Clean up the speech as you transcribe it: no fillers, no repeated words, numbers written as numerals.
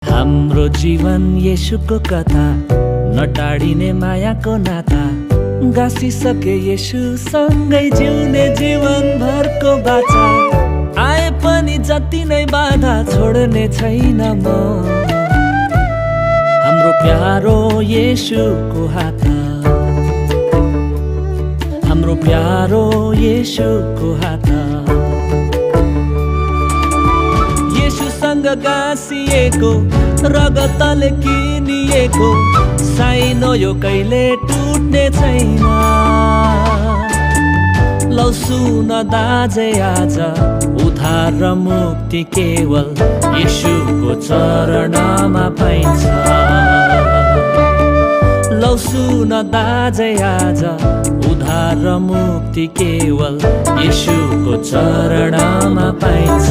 हाम्रो जीवन येशूको कथा, नटाडिने मायाको नाता, गाँसिसके येशूसँगै जिउने जीवनभरको बाचा। आए पनि जति नै बाधा छोड्ने छैन म, हाम्रो प्यारो येशूको हात, हाम्रो प्यारो येशूको हात। येशूसँग गाँसिएको रगतले किनिएको साइनो यो कहिले टुट्ने छैन। लौ सुन दाजै आज, उद्धार र मुक्ति केवल येशूको चरणमा पाइन्छ। लौ सुन दाजै आज, उद्धार र मुक्ति केवल येशूको चरणमा पाइन्छ।